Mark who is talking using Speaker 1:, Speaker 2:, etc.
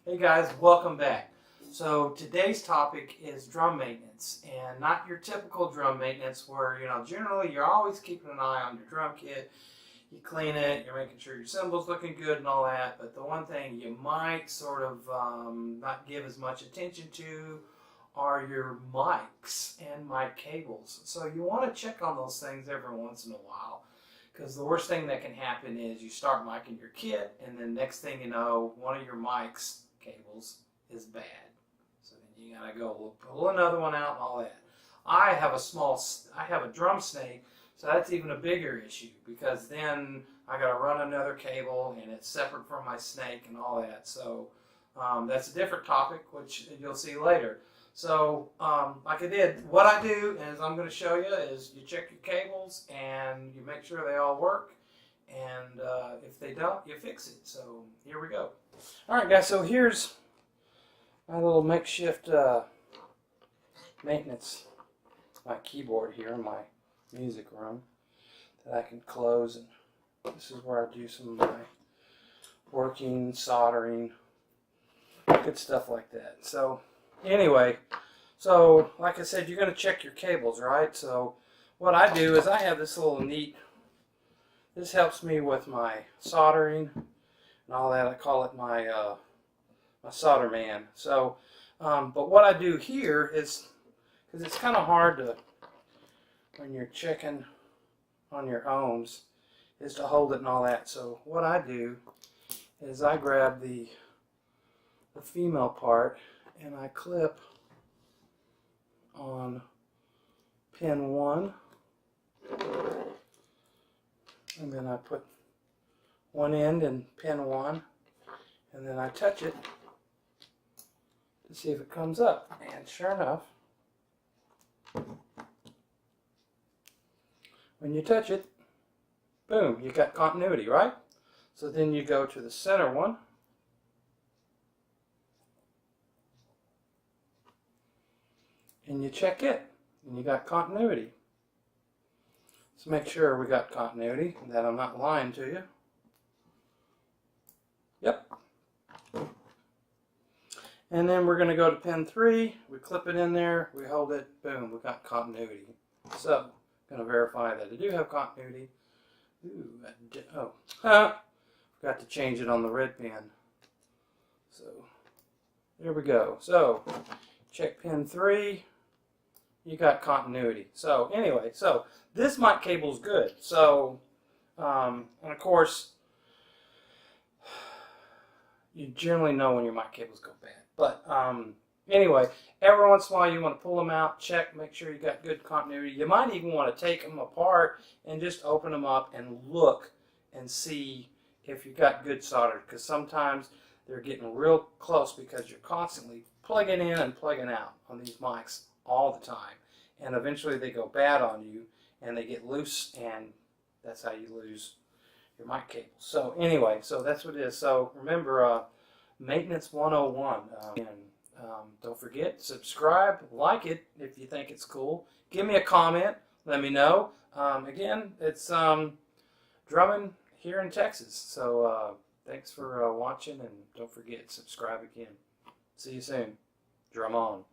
Speaker 1: Hey guys, welcome back. So today's topic is drum maintenance, and not your typical drum maintenance where, generally you're always keeping an eye on your drum kit. You clean it, you're making sure your cymbal's looking good and all that, but the one thing you might sort of not give as much attention to are your mics and mic cables. So you want to check on those things every once in a while, because the worst thing that can happen is you start micing your kit, and then next thing you know, one of your mics cables is bad. So then you gotta go pull another one out and all that. I have a drum snake, so that's even a bigger issue, because then I gotta run another cable and it's separate from my snake and all that. So that's a different topic, which you'll see later. So like I did, what I do is I'm going to show you is you check your cables and you make sure they all work, and if they don't, you fix it. So here we go. Alright guys, so here's my little makeshift maintenance, my keyboard here in my music room that I can close, and this is where I do some of my working, soldering, good stuff like that. So anyway, so like I said, you're going to check your cables, right? So what I do is I have this little this helps me with my soldering and all that. I call it my my solder man. So, but what I do here is, because it's kind of hard to, when you're checking on your ohms, is to hold it and all that. So what I do is I grab the female part and I clip on pin 1, and then I put one end in pin 1, and then I touch it to see if it comes up, and sure enough, when you touch it, boom, you got continuity, right? So then you go to the center one, and you check it, and you got continuity. Let's make sure we got continuity, and that I'm not lying to you. Yep. And then we're going to go to pin 3, we clip it in there, we hold it, boom, we got continuity. So, I'm going to verify that I do have continuity. Ooh, forgot to change it on the red pin. So, there we go. So, check pin 3, you got continuity. So, anyway, so this mic cable's good. So, and of course, you generally know when your mic cables go bad. But anyway, every once in a while you want to pull them out, check, make sure you got good continuity. You might even want to take them apart and just open them up and look and see if you got good solder, because sometimes they're getting real close because you're constantly plugging in and plugging out on these mics all the time, and eventually they go bad on you and they get loose, and that's how you lose your mic cable. So anyway, so that's what it is. So remember, Maintenance 101. And don't forget, subscribe, like it if you think it's cool. Give me a comment, let me know. Again, it's drumming here in Texas. So thanks for watching, and don't forget, subscribe again. See you soon. Drum on.